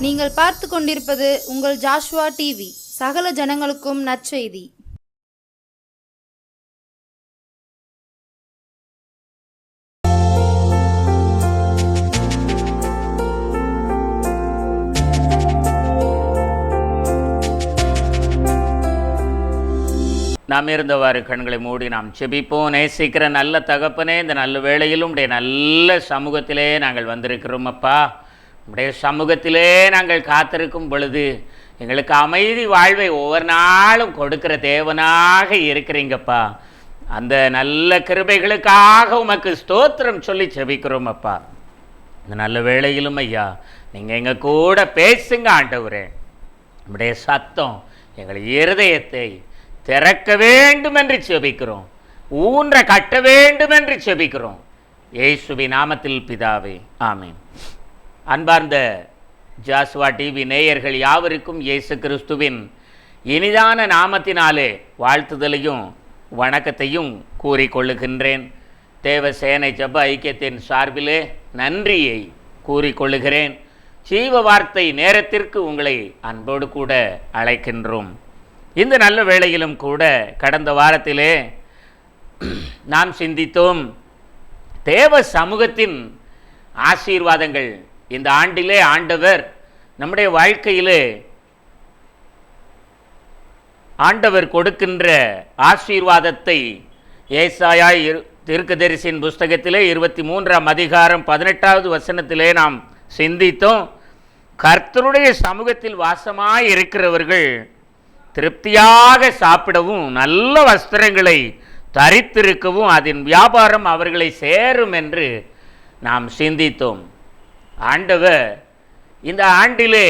நீங்கள் பார்த்து கொண்டிருப்பது உங்கள் ஜாஷுவா டிவி. சகல ஜனங்களுக்கும் நற்செய்தி. நாம் இருந்தவாறு கண்களை மூடி நாம் செபிப்போம். நேசிக்கிற நல்ல தகப்பனே, இந்த நல்ல வேளையிலும் உடைய நல்ல சமூகத்திலே நாங்கள் வந்திருக்கிறோம் அப்பா. உடைய சமூகத்திலே நாங்கள் காத்திருக்கும் பொழுது எங்களுக்கு அமைதி வாழ்வை ஒவ்வொரு நாளும் கொடுக்கிற தேவனாக இருக்கிறீங்கப்பா. அந்த நல்ல கிருபைகளுக்காக உமக்கு ஸ்தோத்திரம் சொல்லி செபிக்கிறோம் அப்பா. இந்த நல்ல வேளையிலும் ஐயா நீங்கள் எங்கள் கூட பேசுங்க ஆண்டவரே. உடைய சத்தம் எங்கள் இருதயத்தை திறக்க வேண்டும் என்று செபிக்கிறோம், ஊன்ற கட்ட வேண்டும் என்று செபிக்கிறோம். இயேசுவின் நாமத்தில் பிதாவே, ஆமீன். அன்பார்ந்த ஜாஷுவா டிவி நேயர்கள் யாவருக்கும் இயேசு கிறிஸ்துவின் இனிதான நாமத்தினாலே வாழ்த்துதலையும் வணக்கத்தையும் கூறிக்கொள்ளுகின்றேன். தேவசேனை ஜெப ஐக்கியத்தின் சார்பிலே நன்றியை கூறிக்கொள்ளுகிறேன். ஜீவ வார்த்தை நேரத்திற்கு உங்களை அன்போடு கூட அழைக்கின்றோம். இந்த நல்ல வேளையிலும் கூட கடந்த வாரத்திலே நாம் சிந்தித்தோம் தேவ சமூகத்தின் ஆசீர்வாதங்கள். இந்த ஆண்டிலே ஆண்டவர் நம்முடைய வாழ்க்கையிலே ஆண்டவர் கொடுக்கின்ற ஆசீர்வாதத்தை ஏசாயா தீர்க்கதரிசியின் புஸ்தகத்திலே 23ஆம் அதிகாரம் 18வது வசனத்திலே நாம் சிந்தித்தோம். கர்த்தருடைய சமூகத்தில் வாசமாய் இருக்கிறவர்கள் திருப்தியாக சாப்பிடவும் நல்ல வஸ்திரங்களை தரித்திருக்கவும் அதன் வியாபாரம் அவர்களை சேரும் என்று நாம் சிந்தித்தோம். ஆண்டவர் இந்த ஆண்டிலே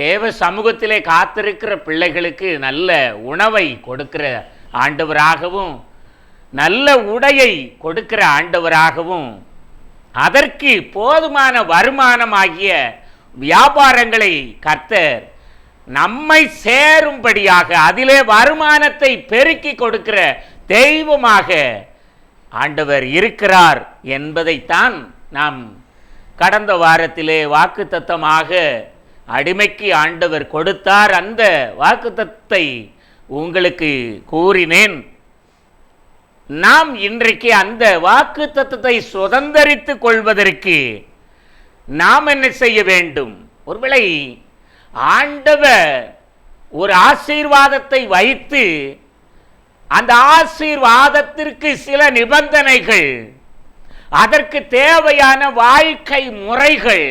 தேவ சமூகத்திலே காத்திருக்கிற பிள்ளைகளுக்கு நல்ல உணவை கொடுக்கிற ஆண்டவராகவும் நல்ல உடையை கொடுக்கிற ஆண்டவராகவும் அதற்கு போதுமான வருமானமாகிய வியாபாரங்களை கர்த்தர் நம்மை சேரும்படியாக அதிலே வருமானத்தை பெருக்கி கொடுக்கிற தெய்வமாக ஆண்டவர் இருக்கிறார் என்பதைத்தான் நாம் கடந்த வாரத்திலே வாக்குத்தத்தமாக அடிமைக்கு ஆண்டவர் கொடுத்தார். அந்த வாக்குத்தத்தத்தை உங்களுக்கு கூறினேன். நாம் இன்றைக்கு அந்த வாக்குத்தத்தத்தை சுதந்தரித்து கொள்வதற்கு நாம் என்ன செய்ய வேண்டும்? ஒருவேளை ஆண்டவர் ஒரு ஆசீர்வாதத்தை வைத்து அந்த ஆசீர்வாதத்திற்கு சில நிபந்தனைகள், அதற்கு தேவையான வாழ்க்கை முறைகள்,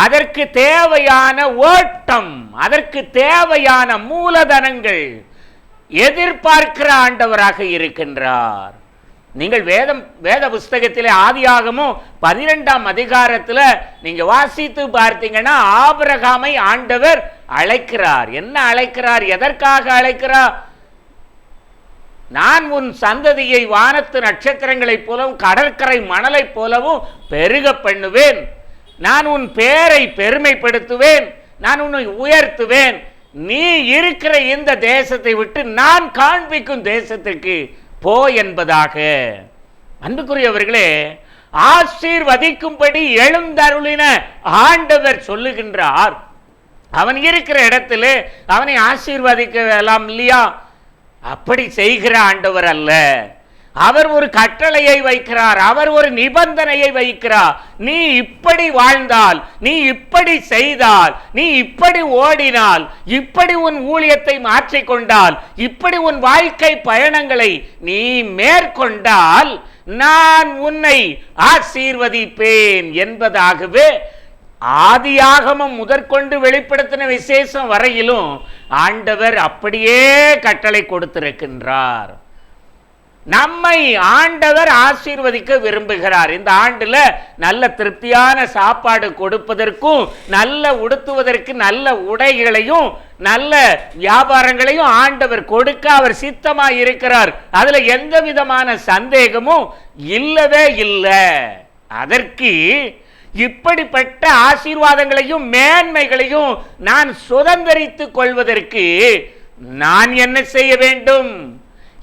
அதற்கு தேவையான ஓட்டம், அதற்கு தேவையான மூலதனங்கள் எதிர்பார்க்கிற ஆண்டவராக இருக்கின்றார். நீங்கள் வேத புஸ்தகத்திலே ஆதியாகமம் 12ஆம் அதிகாரத்தில் நீங்கள் வாசித்து பார்த்தீங்கன்னா ஆபிரகாமை ஆண்டவர் அழைக்கிறார். என்ன அழைக்கிறார்? எதற்காக அழைக்கிறார்? நான் உன் சந்ததியை வானத்து நட்சத்திரங்களைப் போலவும் கடற்கரை மணலைப் போலவும் பெருக பண்ணுவேன், நான் உன் பேரை பெருமைப்படுத்துவேன், நான் உன்னை உயர்த்துவேன், நீ இருக்கிற இந்த தேசத்தை விட்டு நான் காண்பிக்கும் தேசத்திற்கு போ என்பதாக. அன்புக்குரியவர்களே, ஆசீர்வதிக்கும்படி எழுந்தருளின ஆண்டவர் சொல்லுகின்றார். அவன் இருக்கிற இடத்திலே அவனை ஆசீர்வதிக்கலாம் இல்லையா? அப்படி செய்கிற ஆண்டவர் அல்ல. அவர் ஒரு கட்டளையை வைக்கிறார், அவர் ஒரு நிபந்தனையை வைக்கிறார். நீ இப்படி வாழ்ந்தால், நீ இப்படி செய்தால், நீ இப்படி ஓடினால், இப்படி உன் ஊழியத்தை மாற்றிக்கொண்டால், இப்படி உன் வாழ்க்கை பயணங்களை நீ மேற்கொண்டால் நான் உன்னை ஆசீர்வதிப்பேன் என்பதாகவே ஆதியாகமம் முதற்கொண்டு வெளிப்படுத்தின விசேஷம் வரையிலும் ஆண்டவர் அப்படியே கட்டளை கொடுத்திருக்கின்றார். நம்மை ஆண்டவர் ஆசீர்வதிக்க விரும்புகிறார். இந்த ஆண்டுல நல்ல திருப்தியான சாப்பாடு கொடுப்பதற்கும், நல்ல உடுத்துவதற்கு நல்ல உடைகளையும் நல்ல வியாபாரங்களையும் ஆண்டவர் கொடுக்க அவர் சித்தமாய் இருக்கிறார். அதுல எந்த விதமான சந்தேகமும் இல்லவே இல்லை. அதற்கு இப்படிப்பட்ட ஆசீர்வாதங்களையும் மேன்மைகளையும் நான் சுதந்தரித்துக் கொள்வதற்கு நான் என்ன செய்ய வேண்டும்?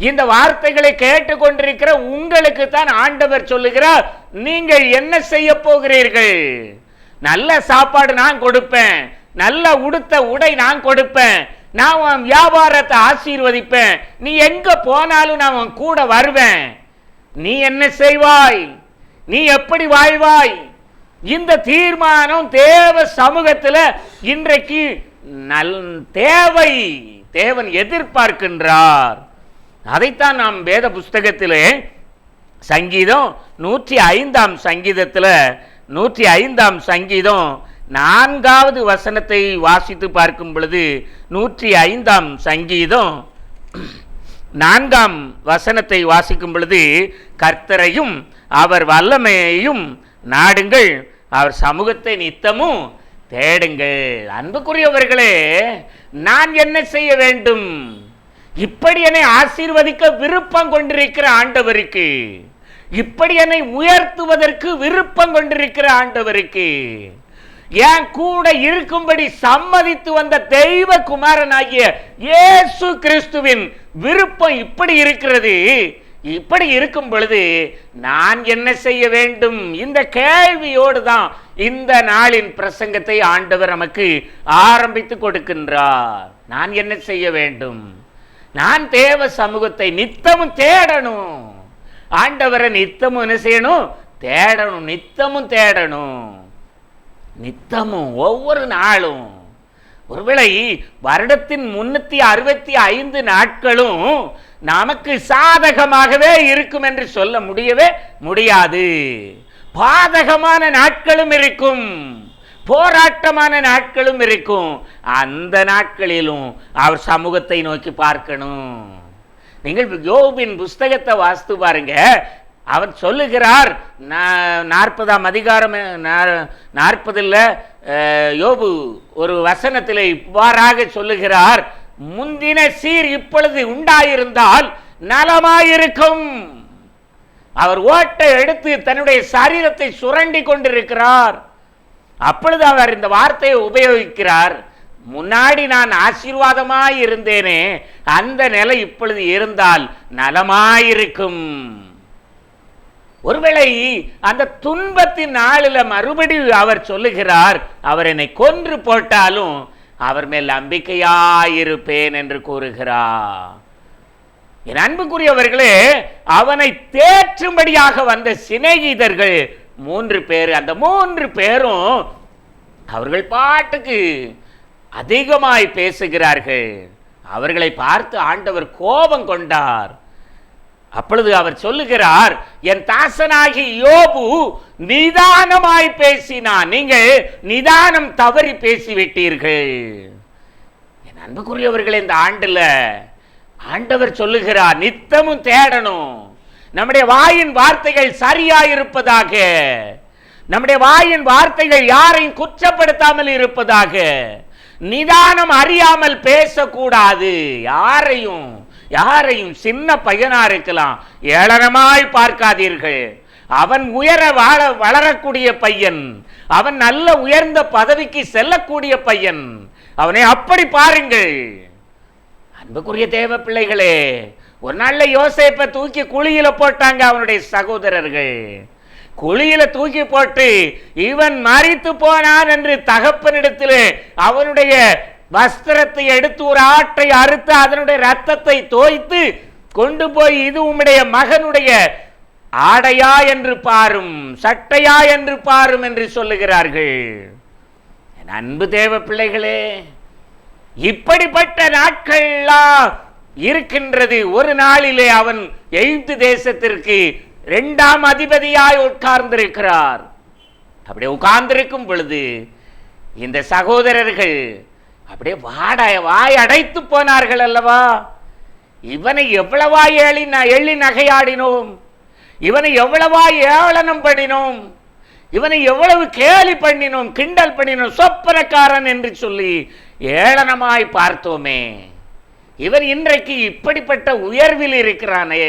இந்த வார்த்தைகளை கேட்டுக்கொண்டிருக்கிற உங்களுக்கு தான் ஆண்டவர் சொல்லுகிறார், நீங்கள் என்ன செய்ய போகிறீர்கள்? நல்ல சாப்பாடு நான் கொடுப்பேன், நல்ல உடுத்த உடை நான் கொடுப்பேன், நான் உன் வியாபாரத்தை ஆசீர்வதிப்பேன், நீ எங்க போனாலும் நான் உன் கூட வருவேன். நீ என்ன செய்வாய்? நீ எப்படி வாழ்வாய்? இந்த தீர்மானம் தேவ சமூகத்தில் இன்றைக்கு தேவை, தேவன் எதிர்பார்க்கின்றார். அதைத்தான் நாம் வேத புஸ்தகத்திலே சங்கீதம் 105 சங்கீதத்தில் 105 சங்கீதம் 4வது வசனத்தை வாசித்து பார்க்கும் பொழுது 105 சங்கீதம் 4 வசனத்தை வாசிக்கும் பொழுது, கர்த்தரையும் அவர் வல்லமையையும் நாடுங்கள், அவர் சமூகத்தை நித்தமும் தேடுங்கள். அன்புக்குரியவர்களே, நான் என்ன செய்ய வேண்டும்? இப்படி என்னை ஆசீர்வதிக்க விருப்பம் கொண்டிருக்கிற ஆண்டவருக்கு, இப்படி என்னை உயர்த்துவதற்கு விருப்பம் கொண்டிருக்கிற ஆண்டவருக்கு, என் கூட இருக்கும்படி சம்மதித்து வந்த தெய்வ குமாரனாகிய இயேசு கிறிஸ்துவின் விருப்பம் இப்படி இருக்கிறது. இப்படி இருக்கும் பொழுது நான் என்ன செய்ய வேண்டும்? இந்த கேள்வியோடு தான் இந்த நாளின் பிரசங்கத்தை ஆண்டவர் நமக்கு ஆரம்பித்து கொடுக்கின்றார். நான் என்ன செய்ய வேண்டும்? நான் தேவ சமூகத்தை நித்தமும் தேடணும். ஆண்டவரை நித்தமும் என்ன செய்யணும்? தேடணும். நித்தமும் தேடணும். நித்தமும், ஒவ்வொரு நாளும். ஒருவேளை வருடத்தின் 365 நாட்களும் நமக்கு சாதகமாகவே இருக்கும் என்று சொல்ல முடியவே முடியாது. பாதகமான நாட்களும் இருக்கும், போராட்டமான நாட்களும் இருக்கும். அந்த நாட்களிலும் அவர் சமூகத்தை நோக்கி பார்க்கணும். நீங்கள் யோபின் புஸ்தகத்தை வாசித்து பாருங்க. அவன் சொல்லுகிறார், 40ஆம் அதிகாரம் 40 யோபு ஒரு வசனத்தில் இவ்வாறாக சொல்லுகிறார், முந்தின சீர் இப்பொழுது உண்டாயிருந்தால் நலமாயிருக்கும். அவர் ஓட்டை எடுத்து தன்னுடைய சரீரத்தை சுரண்டி கொண்டிருக்கிறார். அப்பொழுது அவர் இந்த வார்த்தையை உபயோகிக்கிறார், முன்னாடி நான் ஆசீர்வாதமாய் இருந்தேனே, அந்த நிலை இப்பொழுது இருந்தால் நலமாயிருக்கும். ஒருவேளை அந்த துன்பத்தின் நாளில் மறுபடியும் அவர் சொல்லுகிறார், அவர் என்னை கொன்று போட்டாலும் அவர் மேல் நம்பிக்கையாயிருப்பேன் என்று கூறுகிறார். என் அன்புக்குரியவர்களே, அவனை தேற்றும்படியாக வந்த சிநேகிதர்கள் 3 பேர். அந்த 3 பேரும் அவர்கள் பாட்டுக்கு அதிகமாய் பேசுகிறார்கள். அவர்களை பார்த்து ஆண்டவர் கோபம் கொண்டார். அப்பொழுது அவர் சொல்லுகிறார், என் தாசனாகி யோபு நிதானமாய் பேசினான், நீங்கள் நிதானம் தவறி பேசிவிட்டீர்கள். என் அன்புக்குரியவர்களே, இந்த ஆண்டுல ஆண்டவர் சொல்லுகிறார், நித்தமும் தேடணும். நம்முடைய வாயின் வார்த்தைகள் சரியாயிருப்பதாக, நம்முடைய வாயின் வார்த்தைகள் யாரையும் குற்றப்படுத்தாமல் இருப்பதாக. நிதானம் அறியாமல் பேசக்கூடாது. யாரையும் சின்ன பையனா இருக்கலாம், ஏளனமாய் பார்க்காதீர்கள். அவன் உயர வளரக்கூடிய பையன், அவன் நல்ல உயர்ந்த பதவிக்கு செல்லக்கூடிய பையன், அவனை அப்படி பாருங்கள். அன்புக்குரிய தேவ பிள்ளைகளே, ஒரு நாள்ல யோசேப்பை தூக்கி குழியில போட்டாங்க அவனுடைய சகோதரர்கள். குழியில தூக்கி போட்டு இவன் மரித்து போனான் என்று தகப்பனிடத்தில் அவனுடைய வஸ்திரத்தை எடுத்து ஒரு ஆட்டை அறுத்து அதனுடைய ரத்தத்தை தோய்த்து கொண்டு போய், இது உம்முடைய மகனுடைய ஆடையா என்று பாரும், சட்டையா என்று பாரும் என்று சொல்லுகிறார்கள். என் அன்பு தேவ பிள்ளைகளே, இப்படிப்பட்ட நாட்கள்லாம் இருக்கின்றது. ஒரு நாளிலே அவன் எகிப்து தேசத்திற்கு 2ஆம் அதிபதியாய் உட்கார்ந்திருக்கிறார். அப்படியே உட்கார்ந்திருக்கும் பொழுது இந்த சகோதரர்கள் அப்படியே வாய் அடைத்து போனார்கள் அல்லவா. இவனை எவ்வளவா எள்ளி நகையாடினோம், இவனை எவ்வளவா ஏளனம் பண்ணினோம், இவனை எவ்வளவு கேலி பண்ணினோம், கிண்டல் பண்ணினோம், சொப்பனக்காரன் என்று சொல்லி ஏளனமாய் பார்த்தோமே. இவன் இன்றைக்கு இப்படிப்பட்ட உயர்வில் இருக்கிறானே.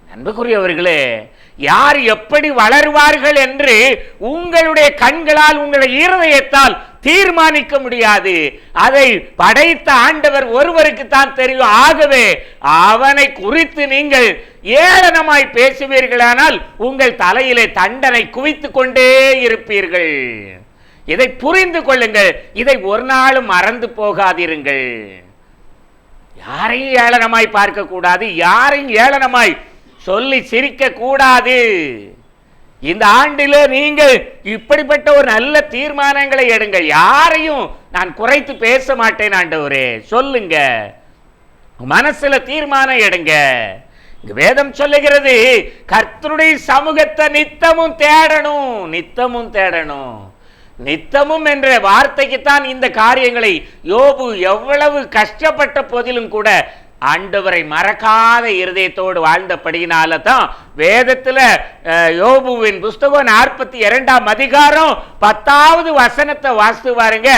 அன்புக்குரியவர்களே, யார் எப்படி வளருவார்கள் என்று உங்களுடைய கண்களால், உங்களுடைய இருதயத்தால் தீர்மானிக்க முடியாது. அதை படைத்த ஆண்டவர் ஒருவருக்கு தான் தெரியும். ஆகவே அவனை குறித்து நீங்கள் ஏளனமாய் பேசுவீர்களானால் உங்கள் தலையிலே தண்டனை குவித்து கொண்டே இருப்பீர்கள். இதை புரிந்து கொள்ளுங்கள். இதை ஒரு நாளும் மறந்து போகாதீர்கள். யாரையும் ஏளனமாய் பார்க்க கூடாது, யாரையும் ஏளனமாய் சொல்லி சிரிக்க கூடாது. இந்த ஆண்டில் நீங்கள் இப்படிப்பட்ட ஒரு நல்ல தீர்மானங்களை எடுங்கள். யாரையும் நான் குறைத்து பேச மாட்டேன் ஆண்டவரே, சொல்லுங்க, மனசுல தீர்மானம் எடுங்க. வேதம் சொல்லுகிறது, கர்த்தருடைய சமூகத்தை நித்தமும் தேடணும், நித்தமும் தேடணும். நித்தமும் என்ற வார்த்தைக்குத்தான் இந்த காரியங்களை யோபு எவ்வளவு கஷ்டப்பட்ட போதிலும் கூட ஆண்டவரை மறக்காத இருதயத்தோடு வாழ்ந்தபடியினால தான் வேதத்துல யோபுவின் புஸ்தகம் 42ஆம் அதிகாரம் 10வது வசனத்தை வாசித்து பாருங்க.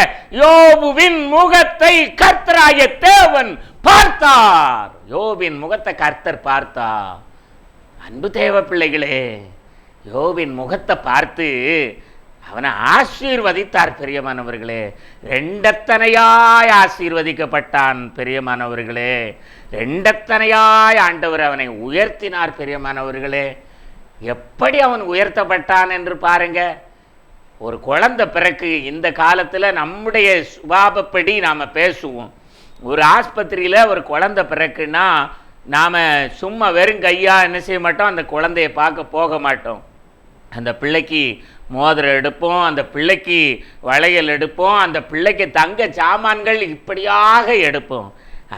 யோபுவின் முகத்தை கர்த்தராகிய தேவன் பார்த்தார். யோபின் முகத்தை கர்த்தர் பார்த்தார். அன்பு தேவ பிள்ளைகளே, யோபின் முகத்தை பார்த்து அவனை ஆசீர்வதித்தார். பிரியமானவர்களே, ரெண்டத்தனையாய் ஆசீர்வதிக்கப்பட்டான். பிரியமானவர்களே, ரெண்டத்தனையாய் ஆண்டவர் அவனை உயர்த்தினார். பிரியமானவர்களே, எப்படி அவன் உயர்த்தப்பட்டான் என்று பாருங்க. ஒரு குழந்தை பிறகு இந்த காலத்தில் நம்முடைய சுபாவப்படி நாம் பேசுவோம். ஒரு ஆஸ்பத்திரியில் ஒரு குழந்தை பிறக்குன்னா நாம் சும்மா வெறும் கையா என்ன செய்ய மாட்டோம், அந்த குழந்தைய பார்க்க போக மாட்டோம். அந்த பிள்ளைக்கு மோதிரம் எடுப்போம், அந்த பிள்ளைக்கு வளையல் எடுப்போம், அந்த பிள்ளைக்கு தங்க சாமான்கள் இப்படியாக எடுப்போம்.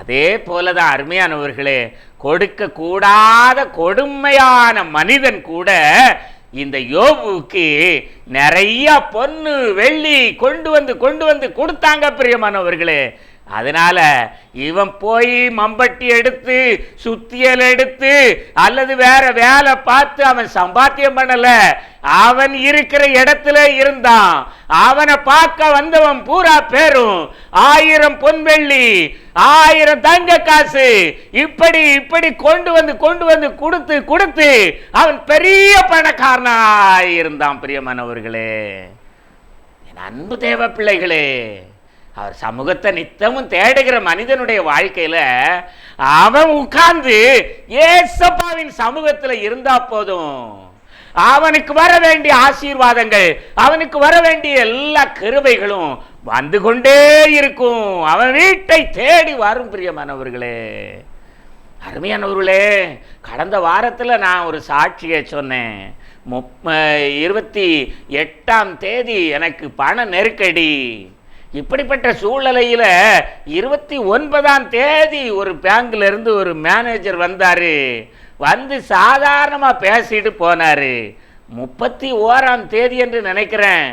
அதே போல தான் அருமையானவர்களே, கொடுக்க கூடாத கொடுமையான மனிதன் கூட இந்த யோபுவுக்கு நிறைய பொன்னு வெள்ளி கொண்டு வந்து கொடுத்தாங்க. பிரியமானவர்களே, அதனால இவன் போய் மம்பட்டி எடுத்து சுத்தியல் எடுத்து அல்லது வேற வேலை பார்த்து அவன் சம்பாத்தியம் பண்ணல. அவன் இருக்கிற இடத்துல இருந்தான். அவனை பார்க்க வந்தவன் பூரா பேரும் 1000 பொன் வெள்ளி 1000 தங்க காசு இப்படி இப்படி கொண்டு வந்து கொடுத்து அவன் பெரிய பணக்காரனாய் இருந்தான். பிரியமானவர்களே, என் அன்பு தேவ பிள்ளைகளே, அவர் சமூகத்தை நித்தமும் தேடுகிற மனிதனுடைய வாழ்க்கையில அவன் உட்கார்ந்து ஏசப்பாவின் சமூகத்தில் இருந்தா போதும். அவனுக்கு வர வேண்டிய ஆசீர்வாதங்கள், அவனுக்கு வர வேண்டிய எல்லா கிருபைகளும் வந்து கொண்டே இருக்கும். அவன் வீட்டை தேடி வரும். பிரியமானவர்களே, அருமையானவர்களே, கடந்த வாரத்தில் நான் ஒரு சாட்சியை சொன்னேன். 28ஆம் தேதி எனக்கு பண நெருக்கடி. இப்படிப்பட்ட சூழ்நிலையில் 29ஆம் தேதி ஒரு பேங்க்ல இருந்து ஒரு மேனேஜர் வந்தாரு. வந்து சாதாரணமாக பேசிட்டு போனாரு. 31ஆம் தேதி என்று நினைக்கிறேன்,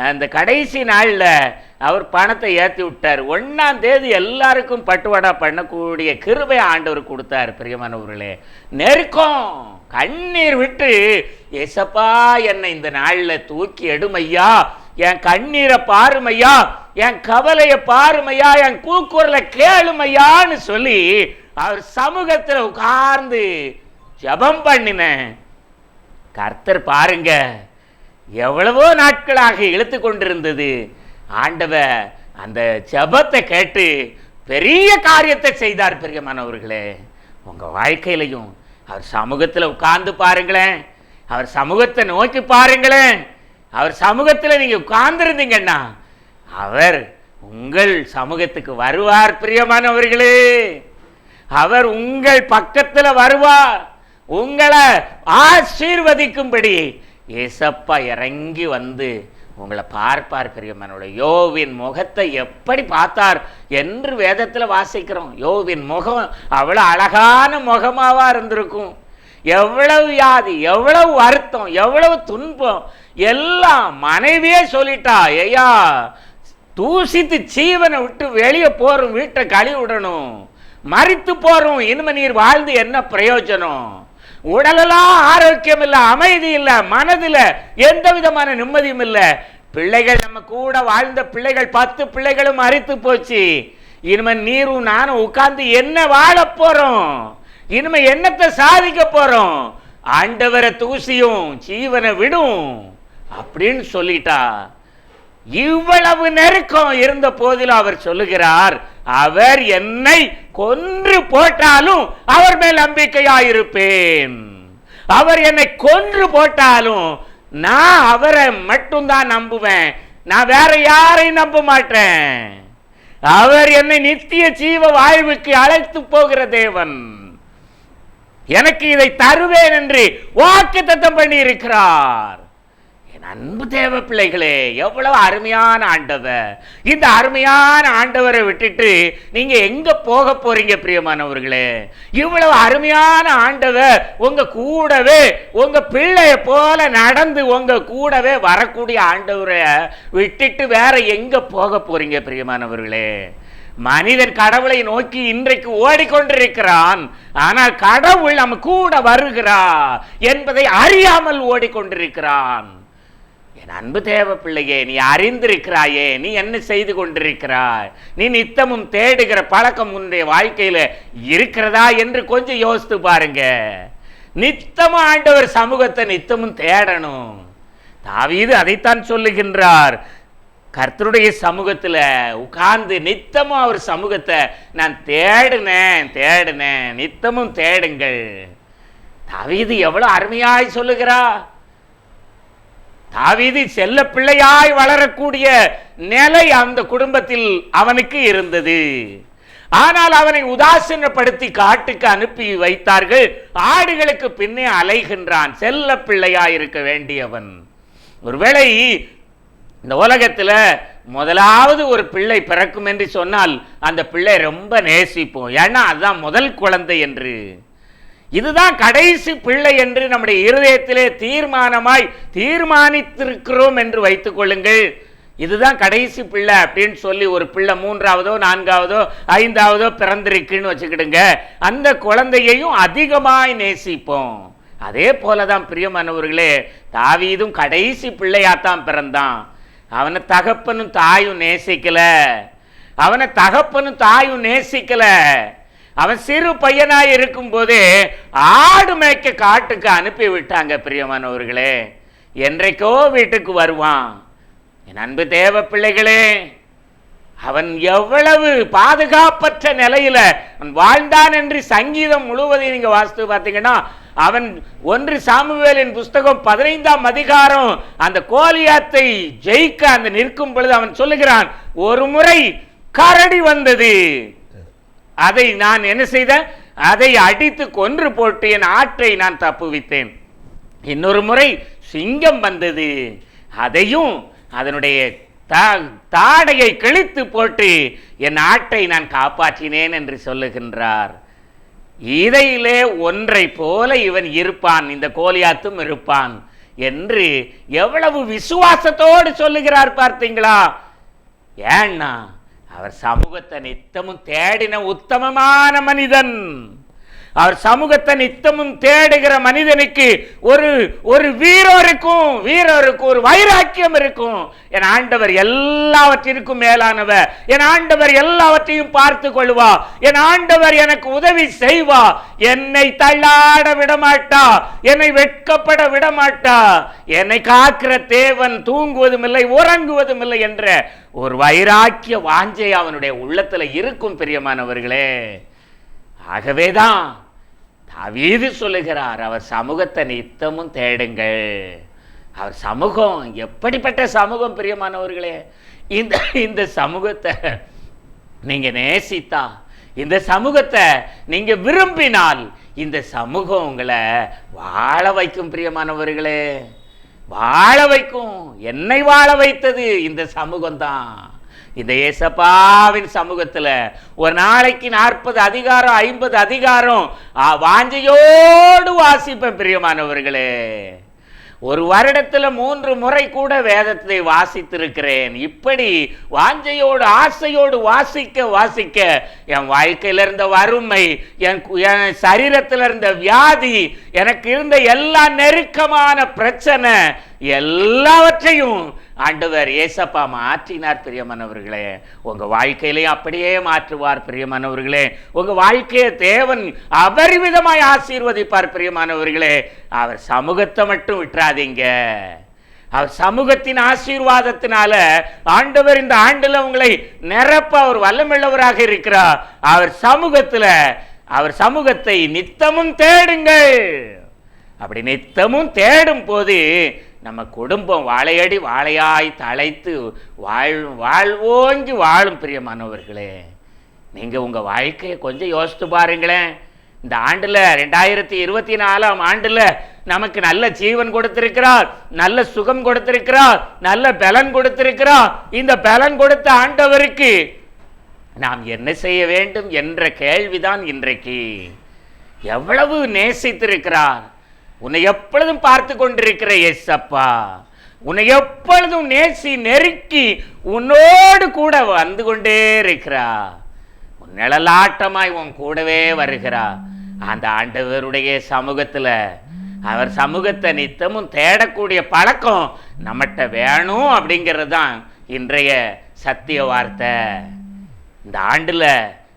அந்த கடைசி நாளில் அவர் பணத்தை ஏற்றி விட்டார். 1ஆம் தேதி எல்லாருக்கும் பட்டுவாடா பண்ணக்கூடிய கிருபை ஆண்டவர் கொடுத்தார். பிரியமானவர்களே, நெருக்கம் கண்ணீர் விட்டு, ஏசப்பா என்னை இந்த நாளில் தூக்கி எடுமையா, என் கண்ணீரை பாருமையா, என் கவலையை பாருமையா, என் கூக்குரலை கேளுமையான்னு சொல்லி அவர் சமூகத்தில் உட்கார்ந்து ஜெபம் பண்ணினேன். கர்த்தர் பாருங்க, எவ்வளவோ நாட்களாக இழுத்து கொண்டிருந்தது. ஆண்டவர் அந்த ஜெபத்தை கேட்டு பெரிய காரியத்தை செய்தார். பிரியமானவர்களே, உங்க வாழ்க்கையிலையும் அவர் சமூகத்தில் உட்கார்ந்து பாருங்களேன், அவர் சமூகத்தை நோக்கி பாருங்களேன். அவர் சமூகத்தில் நீங்க உட்கார்ந்துருந்தீங்கன்னா அவர் உங்கள் சமூகத்துக்கு வருவார். பிரியமானவர்களே, அவர் உங்கள் பக்கத்தில் வருவார். உங்களை ஆசீர்வதிக்கும்படி ஏசப்பா இறங்கி வந்து உங்களை பார்ப்பார். பிரியமானவர்களே, யோவின் முகத்தை எப்படி பார்த்தார் என்று வேதத்தில் வாசிக்கிறோம். யோவின் முகம் அவ்வளவு அழகான முகமாவா இருந்திருக்கும். எவ்வளவு வியாதி, எவ்வளவு வருத்தம், எவ்வளவு துன்பம் எல்லாம் மனைவியே சொல்லிட்டா, ஐயா தூசித்து ஜீவனை விட்டு வெளியே போறோம், வீட்டை கழுவி விடணும், மரித்து போறோம், இனிமே நீர் வாழ்ந்து என்ன பிரயோஜனம்? உடலெல்லாம் ஆரோக்கியம் இல்லை, அமைதி இல்லை, மனதில் எந்த விதமான நிம்மதியும் இல்லை. பிள்ளைகள் நம்ம கூட வாழ்ந்த பிள்ளைகள் 10 பிள்ளைகளும் மரித்து போச்சு. இனிமே நீரும் நானும் உட்கார்ந்து என்ன வாழ போறோம்? இனிமே என்னத்தை சாதிக்க போறோம்? ஆண்டவரை தூசியும் ஜீவனை விடும் அப்படின்னு சொல்லிட்டா. இவ்வளவு நெருக்கம் இருந்த போதிலும் அவர் சொல்லுகிறார், அவர் என்னை கொன்று போட்டாலும் அவர் மேல் நம்பிக்கையாயிருப்பேன். அவர் என்னை கொன்று போட்டாலும் நான் அவரை மட்டும்தான் நம்புவேன். நான் வேற யாரையும் நம்ப மாட்டேன். அவர் என்னை நித்திய ஜீவ வாழ்வுக்கு அழைத்து போகிற தேவன். எனக்கு இதை தருவேன் என்று வாக்குத்தத்தம் பண்ணி இருக்கிறார். என் அன்பு தேவ பிள்ளைகளே, எவ்வளவு அருமையான ஆண்டவர். இந்த அருமையான ஆண்டவரை விட்டுட்டு நீங்க எங்க போக போறீங்க பிரியமானவர்களே? இவ்வளவு அருமையான ஆண்டவர் உங்க கூடவே, உங்க பிள்ளைய போல நடந்து உங்க கூடவே வரக்கூடிய ஆண்டவரை விட்டுட்டு வேற எங்க போக போறீங்க பிரியமானவர்களே? மனிதன் கடவுளை நோக்கி இன்றைக்கு ஓடிக்கொண்டிருக்கிறான். ஆனால் கடவுள் நம்ம கூட வருகிறார் என்பதை அறியாமல் ஓடிக்கொண்டிருக்கிறான். என் அன்பு தேவ பிள்ளையே, நீ அறிந்திருக்கிறாயே, நீ என்ன செய்து கொண்டிருக்கிறாய்? நீ நித்தமும் தேடுகிற பழக்கம் உன்னுடைய வாழ்க்கையில இருக்கிறதா என்று கொஞ்சம் யோசித்து பாருங்க. நித்தமும் ஆண்டவர் சமூகத்தை நித்தமும் தேடணும். தாவீது அதைத்தான் சொல்லுகின்றார். கர்த்தருடைய சமூகத்துல உட்கார்ந்து நித்தமும் அவர் சமூகத்தை நான் தேடினேன். நித்தமும் தேடுங்கள். தாவீது எவ்வளவு அருமையாய் சொல்லுகிறார். தாவீது செல்ல பிள்ளையாய் வளரக்கூடிய நிலை அந்த குடும்பத்தில் அவனுக்கு இருந்தது. ஆனால் அவனை உதாசீனப்படுத்தி காட்டுக்கு அனுப்பி வைத்தார்கள். ஆடுகளுக்கு பின்னே அலைகின்றான். செல்ல பிள்ளையாய் இருக்க வேண்டியவன். ஒருவேளை இந்த உலகத்துல முதலாவது ஒரு பிள்ளை பிறக்கும் என்று சொன்னால் அந்த பிள்ளை ரொம்ப நேசிப்போம். ஏன்னா அதுதான் முதல் குழந்தை என்று, இதுதான் கடைசி பிள்ளை என்று நம்முடைய இருதயத்திலே தீர்மானித்திருக்கிறோம் என்று வைத்துக் கொள்ளுங்கள். இதுதான் கடைசி பிள்ளை அப்படின்னு சொல்லி ஒரு பிள்ளை 3ஆவதோ 4ஆவதோ 5ஆவதோ பிறந்திருக்குன்னு வச்சுக்கிடுங்க. அந்த குழந்தையையும் அதிகமாய் நேசிப்போம். அதே போலதான் பிரியமானவர்களே, தாவீதும் கடைசி பிள்ளையாத்தான் பிறந்தான். அவனை தகப்பனும் தாயும் நேசிக்கல. அவன் சிறு பையனாய் இருக்கும் போதே ஆடு மேய்க்க காட்டுக்கு அனுப்பி விட்டாங்க. பிரியமானவர்களே, என்றைக்கோ வீட்டுக்கு வருவான். என் அன்பு தேவ பிள்ளைகளே, அவன் எவ்வளவு பாதுகாப்பற்ற நிலையில அவன் வாழ்ந்தான் என்று சங்கீதம் முழுவதையும் நீங்க வாசித்து பார்த்தீங்கன்னா, அவன் 1 சாமுவேலின் புஸ்தகம் 15ஆம் அதிகாரம் அந்த கோலியாத்தை ஜெயிக்க அந்த நிற்கும் பொழுது அவன் சொல்லுகிறான், ஒரு முறை கரடி வந்தது, அதை நான் என்ன செய்தேன், அதை அடித்து கொன்று போட்டு என் ஆட்டை நான் தப்புவித்தேன். இன்னொரு முறை சிங்கம் வந்தது, அதையும் அதனுடைய தாடையை கிழித்து போட்டு என் ஆட்டை நான் காப்பாற்றினேன் என்று சொல்லுகின்றார். இதையிலே ஒன்றை போல இவன் இருப்பான், இந்த கோலியாத்தும் இருப்பான் என்று எவ்வளவு விசுவாசத்தோடு சொல்லுகிறார் பார்த்தீங்களா? ஏன்னா அவர் சமூகத்தை நித்தமும் தேடின உத்தமமான மனிதன். அவர் சமூகத்தை நித்தமும் தேடுகிற மனிதனுக்கு ஒரு வீரருக்கும் ஒரு வைராக்கியம் இருக்கும். என் ஆண்டவர் எல்லாவற்றிற்கும் மேலானவர், என் ஆண்டவர் எல்லாவற்றையும் பார்த்து கொள்வா, என் ஆண்டவர் எனக்கு உதவி செய்வா, என்னை தள்ளாட விடமாட்டா, என்னை வெட்கப்பட விடமாட்டா, என்னை காக்கிற தேவன் தூங்குவதும் இல்லை உறங்குவதும் இல்லை என்ற ஒரு வைராக்கிய வாஞ்சை அவனுடைய உள்ளத்துல இருக்கும். பிரியமானவர்களே, ஆகவேதான் தாவீது சொல்லுகிறார், அவர் சமூகத்தை நித்தமும் தேடுங்கள். அவர் சமூகம் எப்படிப்பட்ட சமூகம் பிரியமானவர்களே? இந்த சமூகத்தை நீங்க நேசித்தா, இந்த சமூகத்தை நீங்க விரும்பினால், இந்த சமூகம் உங்களை வாழ வைக்கும். பிரியமானவர்களே, வாழ வைக்கும். என்னை வாழ வைத்தது இந்த சமூகம் தான். இந்த ஏசப்பாவின் சமூகத்துல ஒரு நாளைக்கு 40 அதிகாரம் 50 அதிகாரம் வாஞ்சையோடு வாசிப்பேன். பிரியமானவர்களே, ஒரு வருடத்துல 3 முறை கூட வேதத்தை வாசித்திருக்கிறேன். இப்படி வாஞ்சையோடு ஆசையோடு வாசிக்க என் வாழ்க்கையில இருந்த வறுமை, என் சரீரத்தில் இருந்த வியாதி, எனக்கு இருந்த எல்லா நெருக்கமான பிரச்சனை எல்லாவற்றையும் ஆண்டவர் ஏசப்பா மாற்றினார். பிரியமானவர்களே, உங்க வாழ்க்கையிலையும் அப்படியே மாற்றுவார். பிரியமானவர்களே, உங்க வாழ்க்கையை தேவன் அபரிவிதமாய் ஆசீர்வதிப்பார். பிரியமானவர்களே, அவர் சமூகத்தை மட்டும் விட்டுறாதீங்க. அவர் சமூகத்தின் ஆசீர்வாதத்தினால ஆண்டவர் இந்த ஆண்டுல உங்களை நிரப்ப அவர் வல்லமுள்ளவராக இருக்கிறார். அவர் சமூகத்தை நித்தமும் தேடுங்கள். அப்படி நித்தமும் தேடும் போது நம்ம குடும்பம் வாழையடி வாழையாய் தழைத்து வாழ்வோங்கி வாழும் பிரியமானவர்களே. நீங்கள் உங்கள் வாழ்க்கையை கொஞ்சம் யோசித்து பாருங்களேன். இந்த ஆண்டில் 2024ஆம் ஆண்டில் நமக்கு நல்ல ஜீவன் கொடுத்திருக்கிறார், நல்ல சுகம் கொடுத்திருக்கிறார், நல்ல பலன் கொடுத்திருக்கிறார். இந்த பலன் கொடுத்த ஆண்டவருக்கு நாம் என்ன செய்ய வேண்டும் என்ற கேள்விதான் இன்றைக்கு. எவ்வளவு நேசித்திருக்கிறார். உன்னை எப்பொழுதும் பார்த்து கொண்டிருக்கிற ஏசப்பா உன்னை எப்பொழுதும் நேசி நெருக்கி உன்னோடு கூட வந்து கொண்டே இருக்கிறா. உன் நிழலாட்டமாய் உன் கூடவே வருகிறா. அந்த ஆண்டவருடைய சமூகத்தில், அவர் சமூகத்தை நித்தமும் தேடக்கூடிய பழக்கம் நம்மகிட்ட வேணும் அப்படிங்கிறது தான் இன்றைய சத்திய வார்த்தை. இந்த ஆண்டில்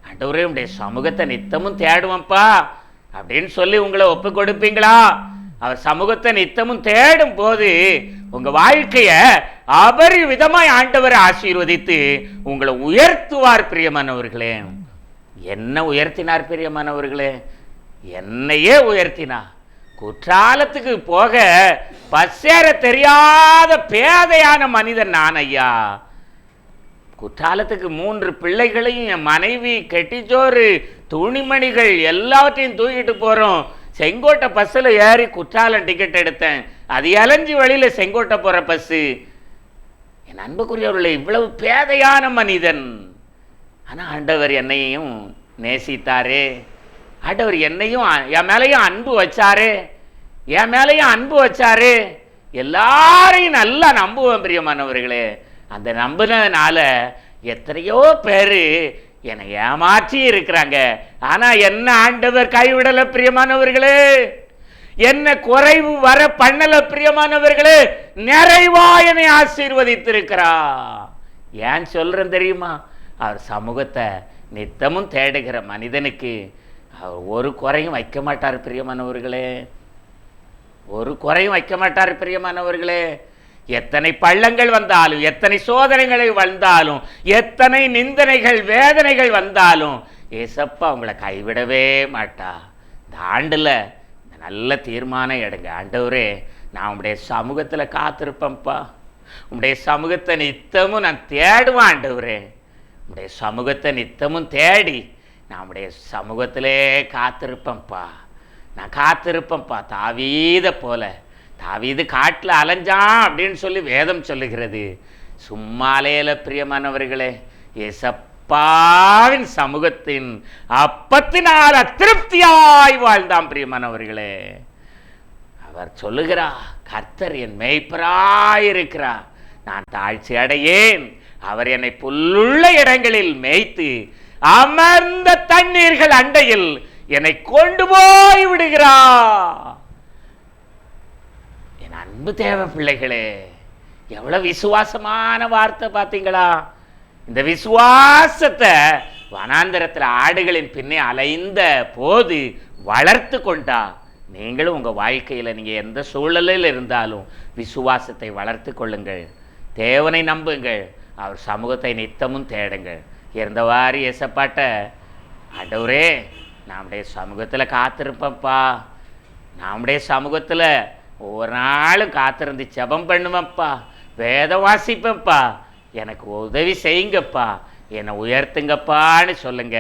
ஆண்டவரே உடைய சமூகத்தை நித்தமும் தேடுவோம்ப்பா அப்படின்னு சொல்லி உங்களை ஒப்பு கொடுப்பீங்களா? அவர் சமூகத்தை நித்தமும் தேடும் போது உங்க வாழ்க்கைய அபரிவிதமாய் ஆண்டவரை ஆசீர்வதித்து உங்களை உயர்த்துவார் பிரியமானவர்களே. என்ன உயர்த்தினார் பிரியமானவர்களே? என்னையே உயர்த்தினார். குற்றாலத்துக்கு போக பசேர தெரியாத பேதையான மனிதன் நான் ஐயா. குற்றாலத்துக்கு 3 பிள்ளைகளையும் என் மனைவி கெட்டிச்சோறு துணிமணிகள் எல்லாவற்றையும் தூக்கிட்டு போகிறோம். செங்கோட்டை பஸ்ஸில் ஏறி குற்றாலம் டிக்கெட் எடுத்தேன். அது இளைஞ்சி வழியில் செங்கோட்டை போகிற பஸ்ஸு. என் அன்புக்குரியவர்களே, இவ்வளவு பேதையான மனிதன். ஆனால் ஆண்டவர் என்னையும் நேசித்தாரே. ஆண்டவர் என்னையும் என் மேலேயும் அன்பு வச்சாரு. எல்லாரையும் நல்லா நம்புவேன் பிரியமானவர்களே. அந்த நம்பினதுனால எத்தனையோ பேர் என்னை ஏமாற்றி இருக்கிறாங்க. ஆனா என்ன ஆண்டவர் கைவிடல பிரியமானவர்களே. என்ன குறைவு வர பண்ணல பிரியமானவர்களே. நிறைவா என்னை ஆசீர்வதித்திருக்கிறா. ஏன் சொல்றேன் தெரியுமா? அவர் சமூகத்தை நித்தமும் தேடுகிற மனிதனுக்கு அவர் ஒரு குறையும் வைக்க மாட்டார் பிரியமானவர்களே. ஒரு குறையும் வைக்க மாட்டார் பிரியமானவர்களே. எத்தனை பள்ளங்கள் வந்தாலும், எத்தனை சோதனைகள் வந்தாலும், எத்தனை நிந்தனைகள் வேதனைகள் வந்தாலும் ஏசப்பா உங்களை கைவிடவே மாட்டா. இந்த ஆண்டில் நல்ல தீர்மானம் எடுங்க. ஆண்டவரே, நான் உங்களுடைய சமூகத்தில் காத்திருப்பேன்ப்பா. உங்களுடைய சமூகத்தை நித்தமும் நான் தேடுவேன் ஆண்டவரே. உங்களுடைய சமூகத்தை நித்தமும் தேடி நான் உங்களுடைய சமூகத்திலே காத்திருப்பேன்ப்பா. நான் காத்திருப்பேன்ப்பா. தாவீது காட்டில் அலைஞ்சான் அப்படின்னு சொல்லி வேதம் சொல்லுகிறது. சும்மாலேல பிரியமானவர்களே, ஏசப்பாவின் சமூகத்தின் அப்பத்தினால் திருப்தியாய் வாழ்ந்தான் பிரியமானவர்களே. அவர் சொல்லுகிறார், கர்த்தர் என் மேய்ப்பராயிருக்கிறார், நான் தாழ்ச்சி அடையேன். அவர் என்னை புல்லுள்ள இடங்களில் மேய்த்து அமர்ந்த தண்ணீர்கள் அண்டையில் என்னை கொண்டு போய் விடுகிறார். என் அன்பு தேவ பிள்ளைகளே, எவ்வளவு விசுவாசமான வார்த்தை பார்த்தீங்களா? இந்த விசுவாசத்தை வனாந்தரத்தில் ஆடுகளின் பின்னே அலைந்த போது வளர்த்து கொண்டா. நீங்களும் உங்கள் வாழ்க்கையில் நீங்கள் எந்த சூழலில் இருந்தாலும் விசுவாசத்தை வளர்த்து கொள்ளுங்கள். தேவனை நம்புங்கள். அவர் சமூகத்தை நித்தமும் தேடுங்கள். இருந்தவாறு ஏசப்பாட்ட, ஆண்டவரே, நம்முடைய சமூகத்தில் காத்திருப்பப்பா, நம்முடைய சமூகத்தில் ஒவ்வொரு நாளும் காத்திருந்து ஜெபம் பண்ணுவேன்ப்பா, வேதம் வாசிப்பேன்ப்பா, எனக்கு உதவி செய்யுங்கப்பா, என்னை உயர்த்துங்கப்பான்னு சொல்லுங்க.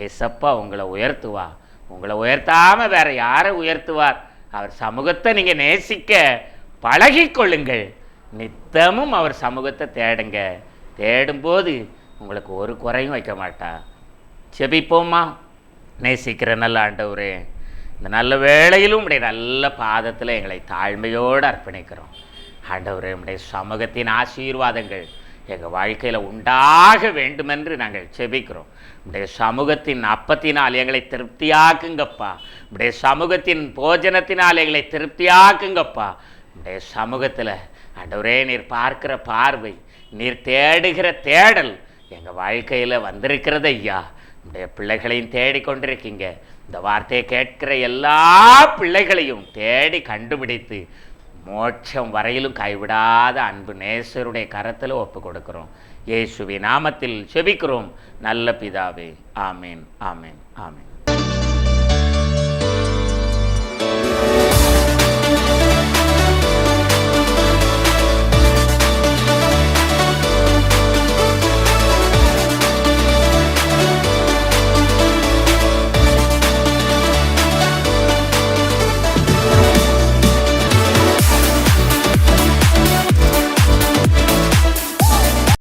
ஏசப்பா உங்களை உயர்த்துவா. உங்களை உயர்த்தாமல் வேற யாரை உயர்த்துவார்? அவர் சமூகத்தை நீங்கள் நேசிக்க பழகிக்கொள்ளுங்கள். நித்தமும் அவர் சமூகத்தை தேடுங்க. தேடும்போது உங்களுக்கு ஒரு குறையும் வைக்க மாட்டா. செபிப்போமா? நேசிக்கிற நல்ல ஆண்டவரே, இந்த நல்ல வேளையிலும் உடைய நல்ல பாதத்தில் எங்களை தாழ்மையோடு அர்ப்பணிக்கிறோம். ஆண்டவரே, உடைய சமூகத்தின் ஆசீர்வாதங்கள் எங்கள் வாழ்க்கையில் உண்டாக வேண்டுமென்று நாங்கள் செபிக்கிறோம். உடைய சமூகத்தின் அப்பத்தினால் எங்களை திருப்தியாக்குங்கப்பா. உடைய சமூகத்தின் போஜனத்தினால் எங்களை திருப்தியாக்குங்கப்பா. உடைய சமூகத்தில் ஆண்டவரே, நீர் பார்க்கிற பார்வை, நீர் தேடுகிற தேடல் எங்கள் வாழ்க்கையில் வந்திருக்கிறது ஐயா. உடைய பிள்ளைகளையும் தேடிக்கொண்டிருக்கீங்க. இந்த வார்த்தையை கேட்கிற எல்லா பிள்ளைகளையும் தேடி கண்டுபிடித்து மோட்சம் வரையிலும் கைவிடாத அன்பு நேசருடைய கரத்தில் ஒப்பு கொடுக்கிறோம். இயேசுவின் நாமத்தில் செபிக்கிறோம் நல்ல பிதாவே. ஆமேன், ஆமேன், ஆமேன்.